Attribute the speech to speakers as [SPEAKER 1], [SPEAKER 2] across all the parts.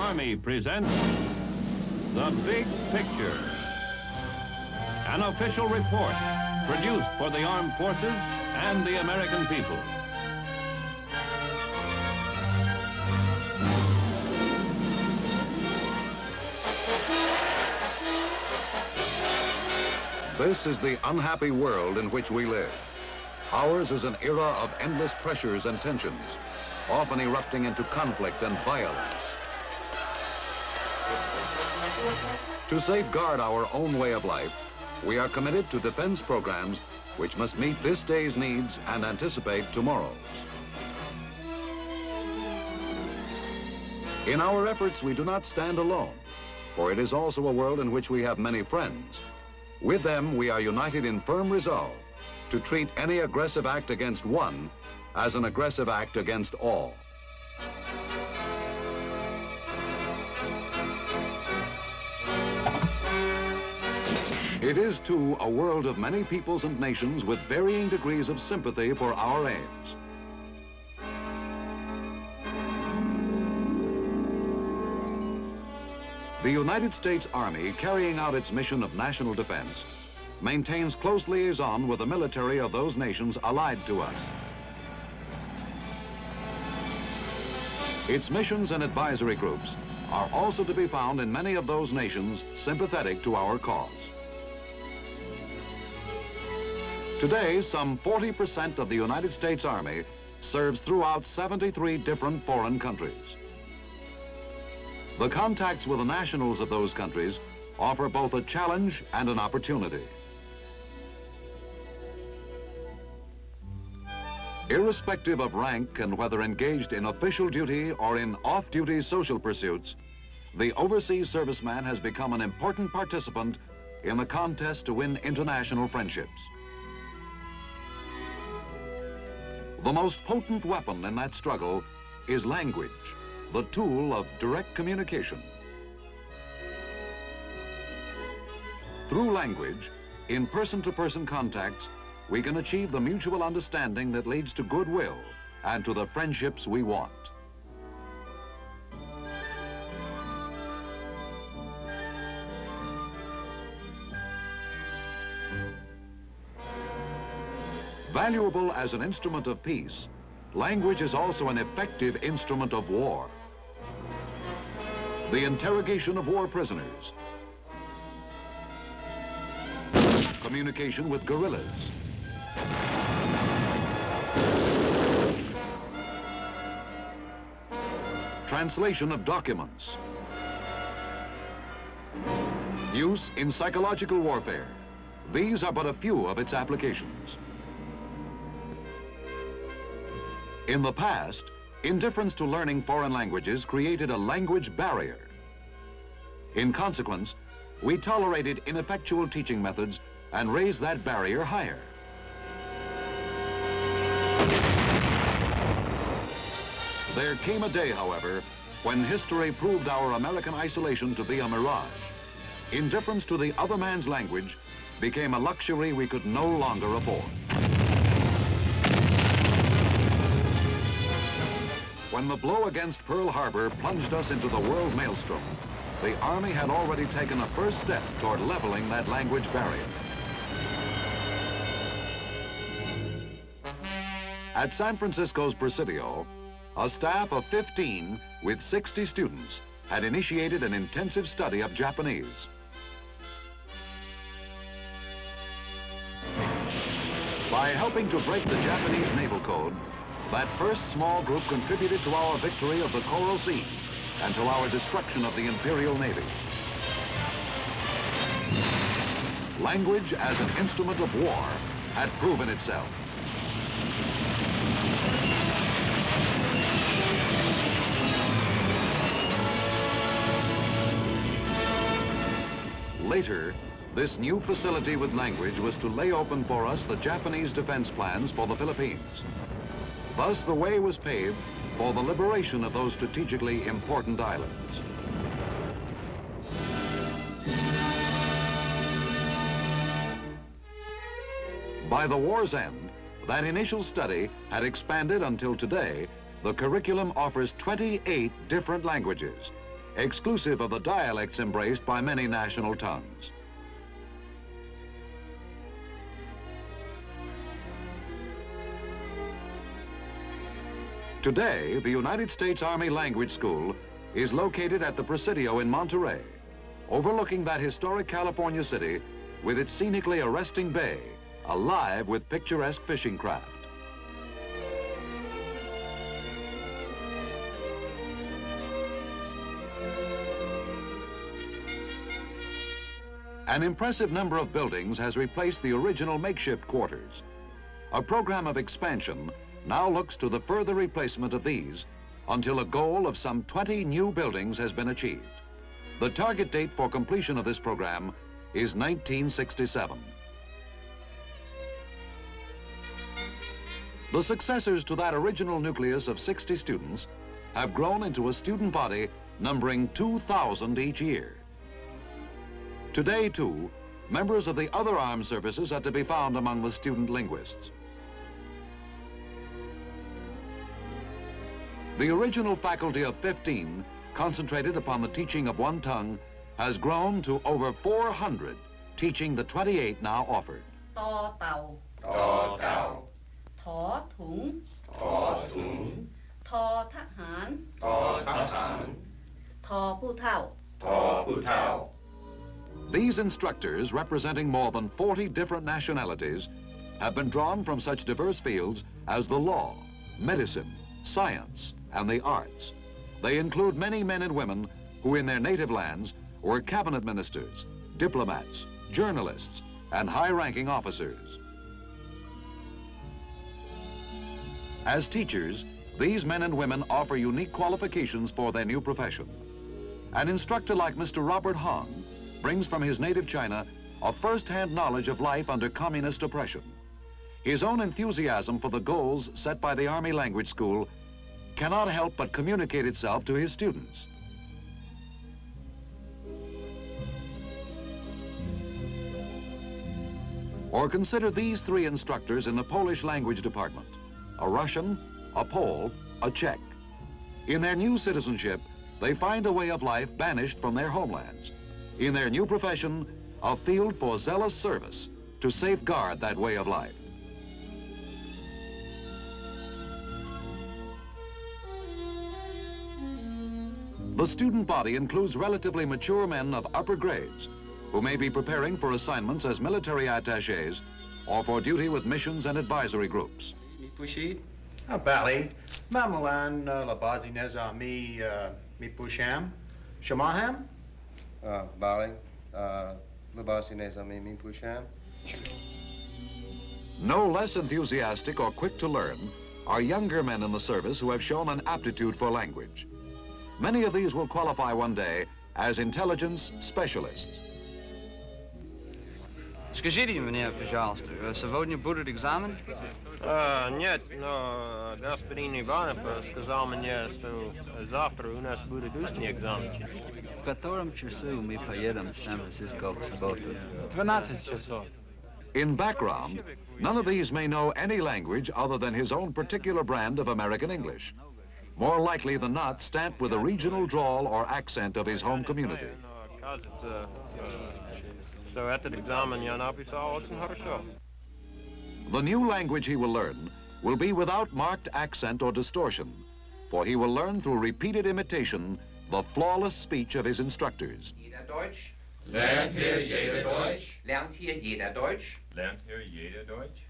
[SPEAKER 1] Army presents The Big Picture, an official report produced for the armed forces and the American people.
[SPEAKER 2] This is the unhappy world in which we live. Ours is an era of endless pressures and tensions, often erupting into conflict and violence. To safeguard our own way of life, we are committed to defense programs which must meet this day's needs and anticipate tomorrow's. In our efforts, we do not stand alone, for it is also a world in which we have many friends. With them, we are united in firm resolve to treat any aggressive act against one as an aggressive act against all. It is, too, a world of many peoples and nations with varying degrees of sympathy for our aims. The United States Army, carrying out its mission of national defense, maintains close liaison with the military of those nations allied to us. Its missions and advisory groups are also to be found in many of those nations sympathetic to our cause. Today, some 40% of the United States Army serves throughout 73 different foreign countries. The contacts with the nationals of those countries offer both a challenge and an opportunity. Irrespective of rank and whether engaged in official duty or in off-duty social pursuits, the overseas serviceman has become an important participant in the contest to win international friendships. The most potent weapon in that struggle is language, the tool of direct communication. Through language, in person-to-person contacts, we can achieve the mutual understanding that leads to goodwill and to the friendships we want. Valuable as an instrument of peace, language is also an effective instrument of war. The interrogation of war prisoners, communication with guerrillas, translation of documents, use in psychological warfare. These are but a few of its applications. In the past, indifference to learning foreign languages created a language barrier. In consequence, we tolerated ineffectual teaching methods and raised that barrier higher. There came a day, however, when history proved our American isolation to be a mirage. Indifference to the other man's language became a luxury we could no longer afford. When the blow against Pearl Harbor plunged us into the world maelstrom, the Army had already taken a first step toward leveling that language barrier. At San Francisco's Presidio, a staff of 15 with 60 students had initiated an intensive study of Japanese. By helping to break the Japanese naval code, that first small group contributed to our victory of the Coral Sea and to our destruction of the Imperial Navy. Language as an instrument of war had proven itself. Later, this new facility with language was to lay open for us the Japanese defense plans for the Philippines. Thus, the way was paved for the liberation of those strategically important islands. By the war's end, that initial study had expanded until today, the curriculum offers 28 different languages, exclusive of the dialects embraced by many national tongues. Today, the United States Army Language School is located at the Presidio in Monterey, overlooking that historic California city with its scenically arresting bay, alive with picturesque fishing craft. An impressive number of buildings has replaced the original makeshift quarters. A program of expansion now looks to the further replacement of these until a goal of some 20 new buildings has been achieved. The target date for completion of this program is 1967. The successors to that original nucleus of 60 students have grown into a student body numbering 2,000 each year. Today, too, members of the other armed services are to be found among the student linguists. The original faculty of 15, concentrated upon the teaching of one tongue, has grown to over 400, teaching the 28 now offered.
[SPEAKER 3] To tàu,
[SPEAKER 4] To tàu,
[SPEAKER 3] thỏ thủng,
[SPEAKER 4] Thỏ thủng,
[SPEAKER 3] thò thác hán,
[SPEAKER 4] Thỏ thác hán,
[SPEAKER 3] thò pu thảo.
[SPEAKER 4] Thỏ pu thảo.
[SPEAKER 2] These instructors, representing more than 40 different nationalities, have been drawn from such diverse fields as the law, medicine, science, and the arts. They include many men and women who in their native lands were cabinet ministers, diplomats, journalists, and high-ranking officers. As teachers, these men and women offer unique qualifications for their new profession. An instructor like Mr. Robert Hong brings from his native China a first-hand knowledge of life under communist oppression. His own enthusiasm for the goals set by the Army Language School cannot help but communicate itself to his students. Or consider these three instructors in the Polish language department: a Russian, a Pole, a Czech. In their new citizenship, they find a way of life banished from their homelands. In their new profession, a field for zealous service to safeguard that way of life. The student body includes relatively mature men of upper grades who may be preparing for assignments as military attachés or for duty with missions and advisory groups.
[SPEAKER 5] Bali, Mamelan, Labazi Nezami, Mi Pusham, Shamaham?
[SPEAKER 6] Bali, Labazi Nezami, Mi Pusham.
[SPEAKER 2] No less enthusiastic or quick to learn are younger men in the service who have shown an aptitude for language. Many of these will qualify one day as intelligence specialists.
[SPEAKER 7] Скажите, мне, пожалуйста, сегодня будет экзамен?
[SPEAKER 8] Нет, но господин Иванов сказал мне, что завтра у нас будет устный экзамен.
[SPEAKER 7] В котором часу мы поедем в Сан-Франциско в субботу?
[SPEAKER 8] 12 часов.
[SPEAKER 2] In background, none of these may know any language other than his own particular brand of American English. More likely than not, stamped with the regional drawl or accent of his home community. The new language he will learn will be without marked accent or distortion, for he will learn through repeated imitation the flawless speech of his instructors.
[SPEAKER 4] Jeder Deutsch.
[SPEAKER 6] Lernt hier jeder Deutsch?
[SPEAKER 4] Lernt hier jeder Deutsch?
[SPEAKER 6] Lernt hier jeder Deutsch?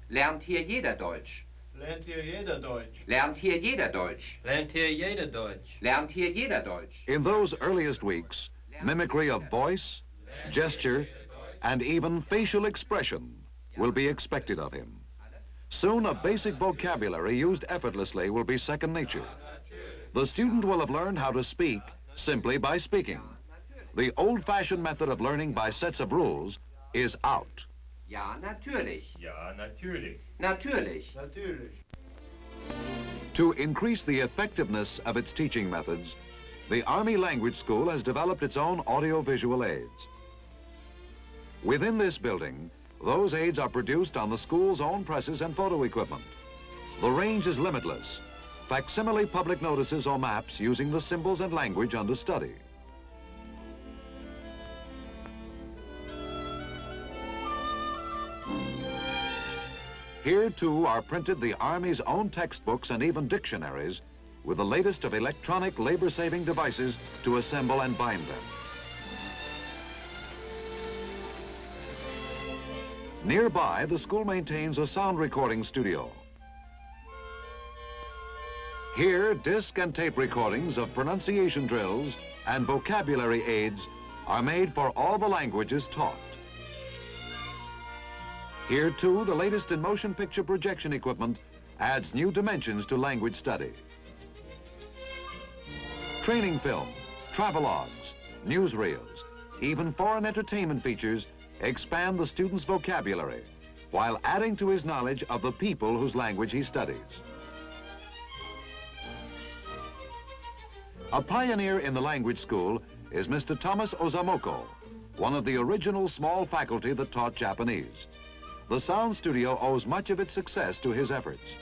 [SPEAKER 4] Lernt hier jeder Deutsch?
[SPEAKER 8] Lernt hier jeder Deutsch.
[SPEAKER 4] Lernt hier jeder Deutsch?
[SPEAKER 8] Lernt hier jeder Deutsch.
[SPEAKER 4] Lernt hier jeder Deutsch?
[SPEAKER 2] In those earliest weeks, mimicry of voice, gesture, and even facial expression will be expected of him. Soon, a basic vocabulary used effortlessly will be second nature. The student will have learned how to speak simply by speaking. The old-fashioned method of learning by sets of rules is out.
[SPEAKER 4] Ja, natürlich.
[SPEAKER 6] Ja, natürlich.
[SPEAKER 4] Natürlich.
[SPEAKER 8] Natürlich.
[SPEAKER 2] To increase the effectiveness of its teaching methods, the Army Language School has developed its own audiovisual aids. Within this building, those aids are produced on the school's own presses and photo equipment. The range is limitless. facsimile public notices or maps using the symbols and language under study. Here, too, are printed the Army's own textbooks and even dictionaries with the latest of electronic labor-saving devices to assemble and bind them. Nearby, the school maintains a sound recording studio. Here, disc and tape recordings of pronunciation drills and vocabulary aids are made for all the languages taught. Here, too, the latest in motion picture projection equipment adds new dimensions to language study. Training film, travelogues, newsreels, even foreign entertainment features expand the student's vocabulary while adding to his knowledge of the people whose language he studies. A pioneer in the language school is Mr. Thomas Ozamoko, one of the original small faculty that taught Japanese. The sound studio owes much of its success to his efforts.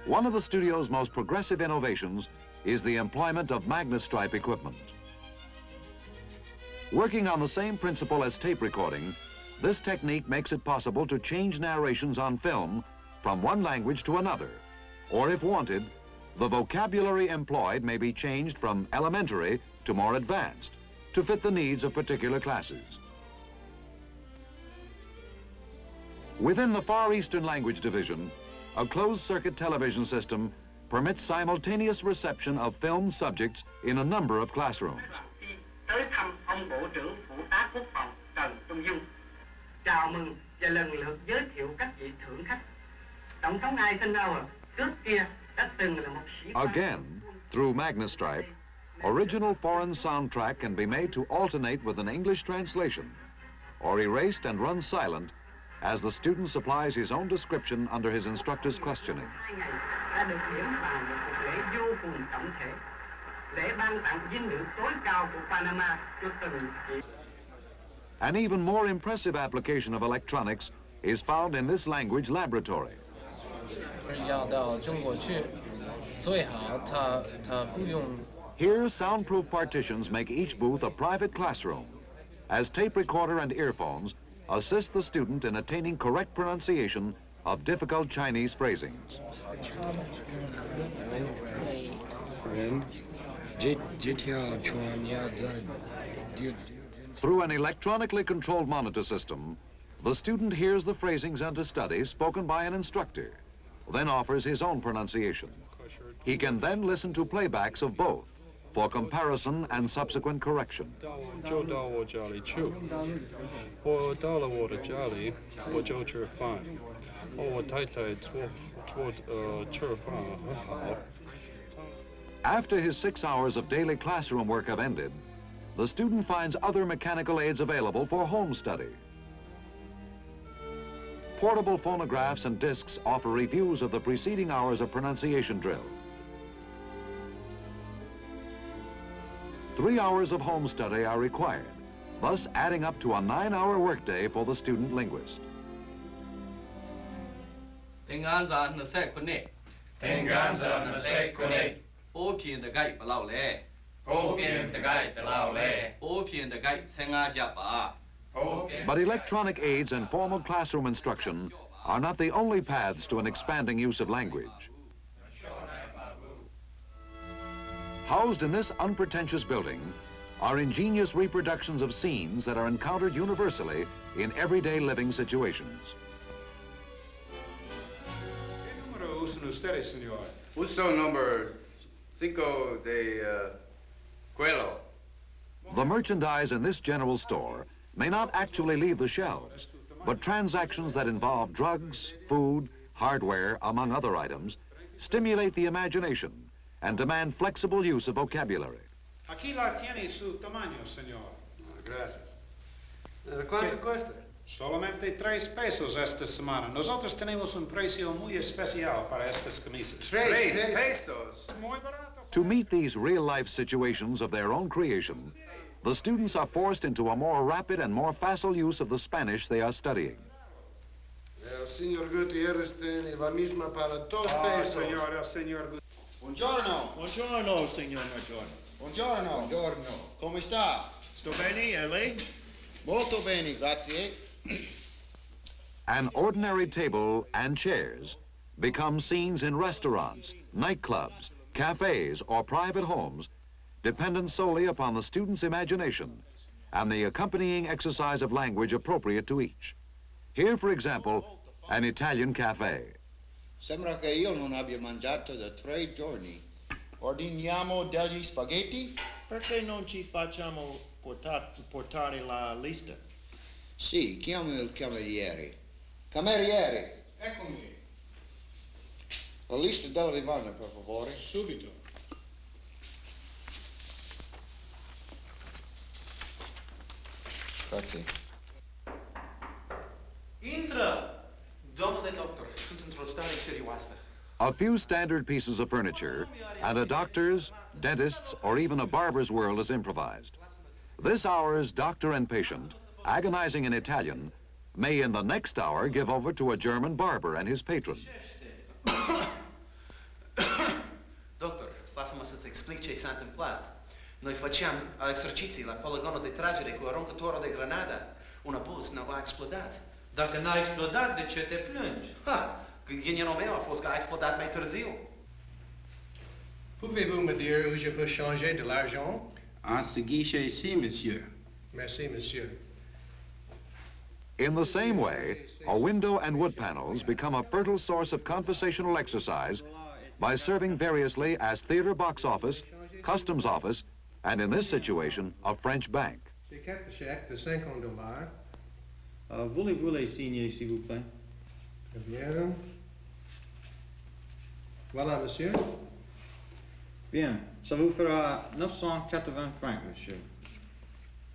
[SPEAKER 2] One of the studio's most progressive innovations is the employment of magnestripe equipment. Working on the same principle as tape recording, this technique makes it possible to change narrations on film from one language to another, or if wanted, the vocabulary employed may be changed from elementary to more advanced to fit the needs of particular classes. Within the Far Eastern Language Division, a closed-circuit television system permits simultaneous reception of film subjects in a number of classrooms.
[SPEAKER 9] Tới thăm ông Bộ trưởng Phụ tá Quốc phòng Trần Trung Dung. Chào mừng và lần lượt giới thiệu các vị thượng khách. Tổng thống Eisenhower trước kia đã từng là một sĩ quan.
[SPEAKER 2] Again, through magnestripe, original foreign soundtrack can be made to alternate with an English translation, or erased and run silent as the student supplies his own description under his instructor's questioning.
[SPEAKER 9] Đã được điểm vào một cuộc lễ vô cùng trọng thể, lễ ban tặng vinh dự tối cao của Panama cho từng vị.
[SPEAKER 2] An even more impressive application of electronics is found in this language laboratory.
[SPEAKER 10] 要到中国去，最好他不用。
[SPEAKER 2] Here, soundproof partitions make each booth a private classroom, as tape recorder and earphones assist the student in attaining correct pronunciation of difficult Chinese phrasings. Through an electronically controlled monitor system, the student hears the phrasings under study spoken by an instructor, then offers his own pronunciation. He can then listen to playbacks of both for comparison and subsequent correction.
[SPEAKER 11] 就到我家里去，我到了我的家里，我就吃饭。我太太吃饭很好。
[SPEAKER 2] After his 6 hours of daily classroom work have ended, the student finds other mechanical aids available for home study. Portable phonographs and discs offer reviews of the preceding hours of pronunciation drill. 3 hours of home study are required, thus adding up to a 9-hour workday for the student linguist.
[SPEAKER 12] 平安山的石窟呢？
[SPEAKER 6] 平安山的石窟呢？
[SPEAKER 12] 普遍的街不老嘞。
[SPEAKER 6] 普遍的街不老嘞。
[SPEAKER 12] 普遍的街青阿家吧。
[SPEAKER 2] But electronic aids and formal classroom instruction are not the only paths to an expanding use of language. Housed in this unpretentious building are ingenious reproductions of scenes that are encountered universally in everyday living situations.
[SPEAKER 6] Uso number 5 de Quello.
[SPEAKER 2] The merchandise in this general store may not actually leave the shelves, but transactions that involve drugs, food, hardware, among other items, stimulate the imagination and demand flexible use of vocabulary.
[SPEAKER 11] Aquí la tiene su tamaño, señor.
[SPEAKER 6] Gracias.
[SPEAKER 11] ¿Cuánto cuesta? Solamente 3 pesos esta semana. Nosotros tenemos un precio muy especial para estas camisas.
[SPEAKER 6] 3 pesos.
[SPEAKER 11] Muy barato.
[SPEAKER 2] To meet these real-life situations of their own creation, the students are forced into a more rapid and more facile use of the Spanish they are studying.
[SPEAKER 6] El señor Gutierrez tiene la misma para 2 pesos.
[SPEAKER 13] Señor, el señor Gutierrez.
[SPEAKER 6] Buongiorno.
[SPEAKER 13] Buongiorno, signor Maggiore.
[SPEAKER 6] Buongiorno.
[SPEAKER 13] Buongiorno.
[SPEAKER 6] Come sta?
[SPEAKER 13] Sto bene, e lei?
[SPEAKER 6] Molto bene, grazie.
[SPEAKER 2] An ordinary table and chairs become scenes in restaurants, nightclubs, cafes, or private homes, dependent solely upon the student's imagination and the accompanying exercise of language appropriate to each. Here, for example, an Italian cafe.
[SPEAKER 6] Sembra che io non abbia mangiato da 3 giorni. Ordiniamo degli spaghetti?
[SPEAKER 13] Perché non ci facciamo portare la lista?
[SPEAKER 6] Sì, chiamo il cameriere. Cameriere!
[SPEAKER 13] Eccomi.
[SPEAKER 6] La lista della vivanda, per favore.
[SPEAKER 13] Subito.
[SPEAKER 6] Grazie.
[SPEAKER 14] Intră! Domnule doctor, sunt într-o stare serioasă.
[SPEAKER 2] A few standard pieces of furniture, and a doctor's, dentist's, or even a barber's world is improvised. This hour's doctor and patient, agonizing in Italian, may in the next hour give over to a German barber and his patron.
[SPEAKER 14] Doctor, lasă-mă să-ți explic ce s-a întâmplat. Noi făceam exerciții la poligonul de tragere cu aruncătorul de granada. Un abuz n-a explodat. Dacă n-a explodat, de ce te plângi? Ha! Ghinionul meu a fost că a explodat mai târziu.
[SPEAKER 5] Pouvez-vous me dire où je peux changer de l'argent?
[SPEAKER 15] À ce guichet ici, monsieur.
[SPEAKER 5] Merci, monsieur.
[SPEAKER 2] In the same way, a window and wood panels become a fertile source of conversational exercise by serving variously as theater box office, customs office, and in this situation, a French bank.
[SPEAKER 5] J'ai 4 chèques de $50.
[SPEAKER 7] Voulez-vous les signer, s'il vous plaît?
[SPEAKER 5] Très bien. Voilà, monsieur.
[SPEAKER 7] Bien, ça vous fera 980 francs, monsieur.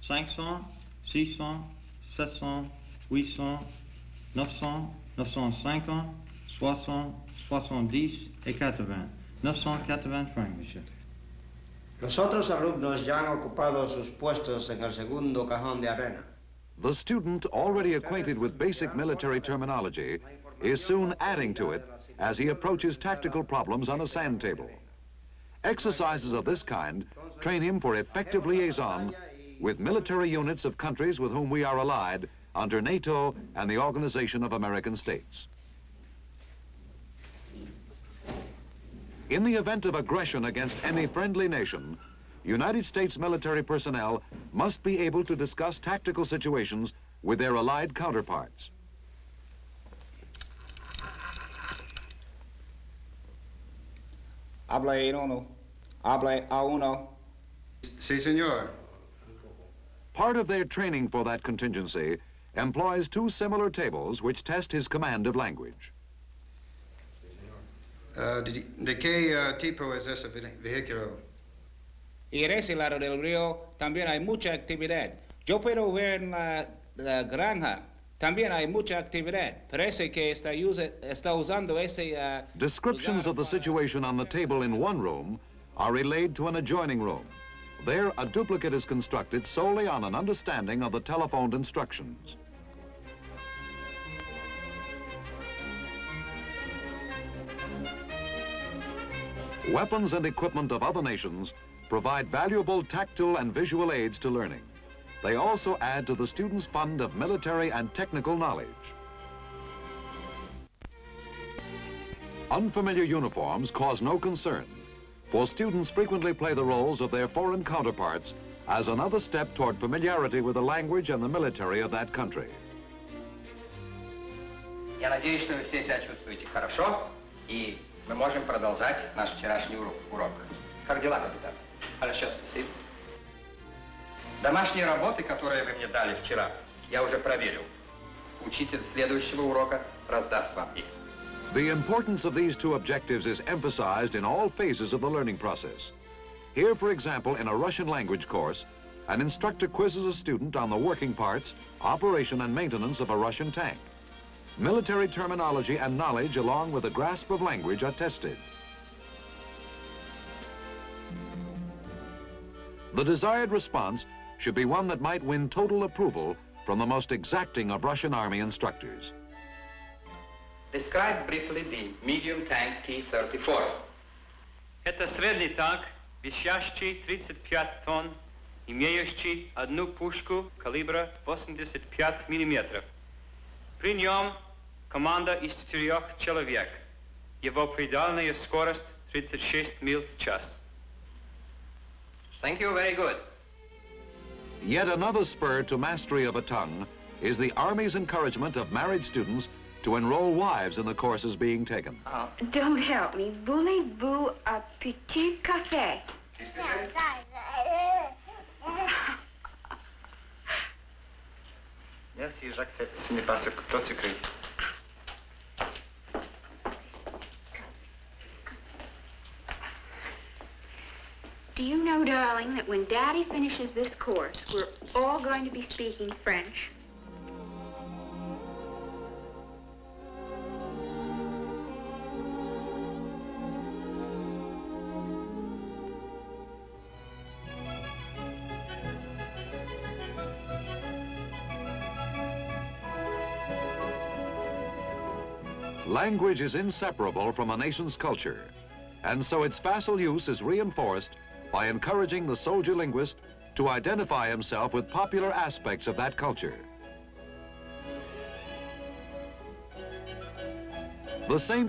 [SPEAKER 7] 500, 600, 700, 800, 900, 950, 60, 70 et 80. 980 francs, monsieur.
[SPEAKER 16] Los otros alumnos ya han ocupado sus puestos en el segundo cajón de arena.
[SPEAKER 2] The student, already acquainted with basic military terminology, is soon adding to it as he approaches tactical problems on a sand table. Exercises of this kind train him for effective liaison with military units of countries with whom we are allied under NATO and the Organization of American States. In the event of aggression against any friendly nation, United States military personnel must be able to discuss tactical situations with their allied counterparts.
[SPEAKER 16] Habla uno. Habla a uno.
[SPEAKER 6] Sí, señor.
[SPEAKER 2] Part of their training for that contingency employs 2 similar tables which test his command of language.
[SPEAKER 6] ¿De qué tipo es ese vehículo?
[SPEAKER 16] Y en ese lado del río también hay mucha actividad. Yo puedo ver en la granja. También hay mucha actividad. Parece que está usando ese...
[SPEAKER 2] Descriptions of the situation on the table in one room are relayed to an adjoining room. There, a duplicate is constructed solely on an understanding of the telephoned instructions. Weapons and equipment of other nations provide valuable tactile and visual aids to learning. They also add to the student's fund of military and technical knowledge. Unfamiliar uniforms cause no concern, for students frequently play the roles of their foreign counterparts as another step toward familiarity with the language and the military of that country.
[SPEAKER 4] Я надеюсь, что вы все себя чувствуете хорошо, и мы можем продолжать наш вчерашний урок. Как дела, капитан? Хорошо, спасибо. Домашние работы, которые вы мне дали вчера, я уже проверил. Учитель следующего урока раздаст вам их.
[SPEAKER 2] The importance of these 2 objectives is emphasized in all phases of the learning process. Here, for example, in a Russian language course, an instructor quizzes a student on the working parts, operation, and maintenance of a Russian tank. Military terminology and knowledge, along with a grasp of language, are tested. The desired response should be one that might win total approval from the most exacting of Russian Army instructors.
[SPEAKER 4] Describe briefly the medium tank T-34.
[SPEAKER 8] Это средний танк, весящий 35 тонн, имеющий одну пушку калибра 85 мм. При нем команда из 4 человек. Его предельная скорость 36 миль в час.
[SPEAKER 4] Thank you, very good.
[SPEAKER 2] Yet another spur to mastery of a tongue is the Army's encouragement of married students to enroll wives in the courses being taken.
[SPEAKER 17] Don't help me. Voulez-vous un petit café?
[SPEAKER 4] Merci, j'accepte. Ce n'est pas trop sucré.
[SPEAKER 17] Do you know, darling, that when Daddy finishes this course, we're all going to be speaking French?
[SPEAKER 2] Language is inseparable from a nation's culture, and so its facile use is reinforced by encouraging the soldier linguist to identify himself with popular aspects of that culture. The same